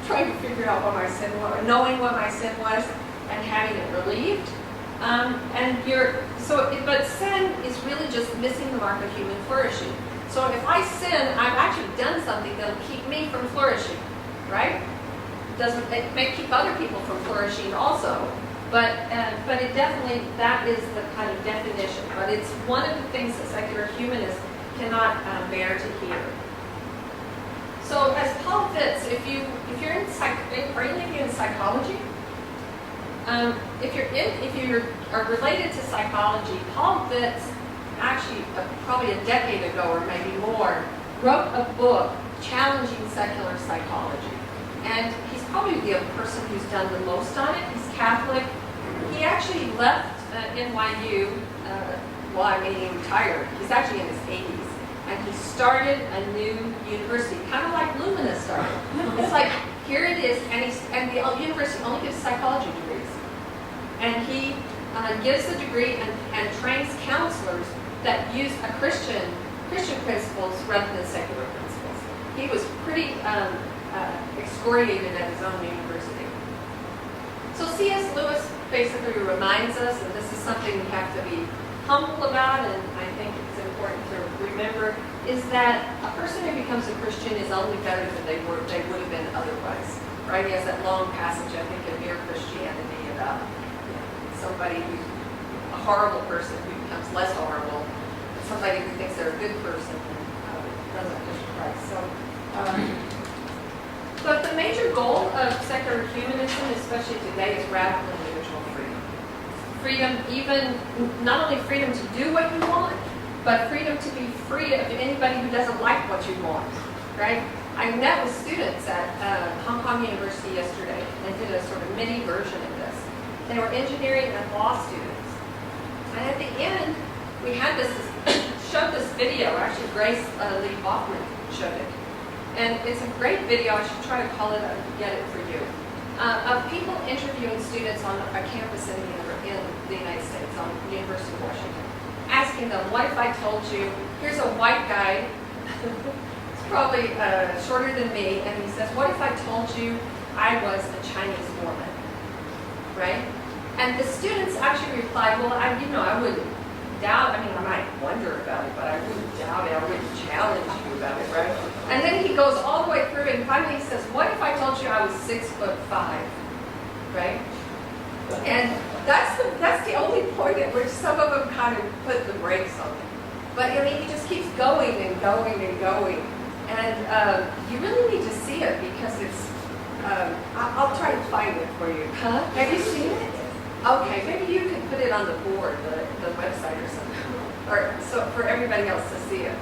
trying to figure out what my sin was, or knowing what my sin was, and having it relieved. But sin is really just missing the mark of human flourishing. So if I sin, I've actually done something that'll keep me from flourishing, right? It may keep other people from flourishing also, but it definitely, that is the kind of definition. But it's one of the things that secular humanists cannot bear to hear. So as Paul Fitts, if you're in are you maybe in psychology? If you are related to psychology, Paul Fitts actually probably a decade ago or maybe more wrote a book challenging secular psychology, and he's probably the person who's done the most on it. He's Catholic. He actually left NYU. He retired. He's actually in his 80s, and he started a new university, kind of like Lumina started. It's like, here it is, and the university only gives psychology degrees. And he gives the degree and trains counselors that use Christian principles rather than secular principles. He was pretty excoriated at his own university. So C.S. Lewis basically reminds us, and this is something we have to be humble about, and I think it's important to remember, is that a person who becomes a Christian is only better than they would have been otherwise. Right? He has that long passage, I think, in Mere Christianity about somebody who's a horrible person who becomes less horrible, and somebody who thinks they're a good person and doesn't push Christ. So, but the major goal of secular humanism, especially today, is radical individual freedom. Freedom, even not only freedom to do what you want, but freedom to be free of anybody who doesn't like what you want. Right? I met with students at Hong Kong University yesterday and did a sort of mini version of this. They were engineering and law students. And at the end, we had showed this video. Actually, Grace Lee Hoffman showed it. And it's a great video. I should try to call it up and get it for you. Of people interviewing students on a campus in the United States, on the University of Washington, asking them, what if I told you, here's a white guy, he's probably shorter than me, and he says, what if I told you I was a Chinese woman? Right? And the students actually replied, well, I wouldn't doubt, I might wonder about it, but I wouldn't doubt it, I wouldn't challenge you about it, right? And then he goes all the way through, and finally he says, what if I told you I was 6'5", right? And that's the only point at which some of them kind of put the brakes on it. But he just keeps going and going and going. And you really need to see it because it's, I'll try to find it for you. Huh? Have you seen it? Okay, maybe you can put it on the board, the website or something, or so for everybody else to see it.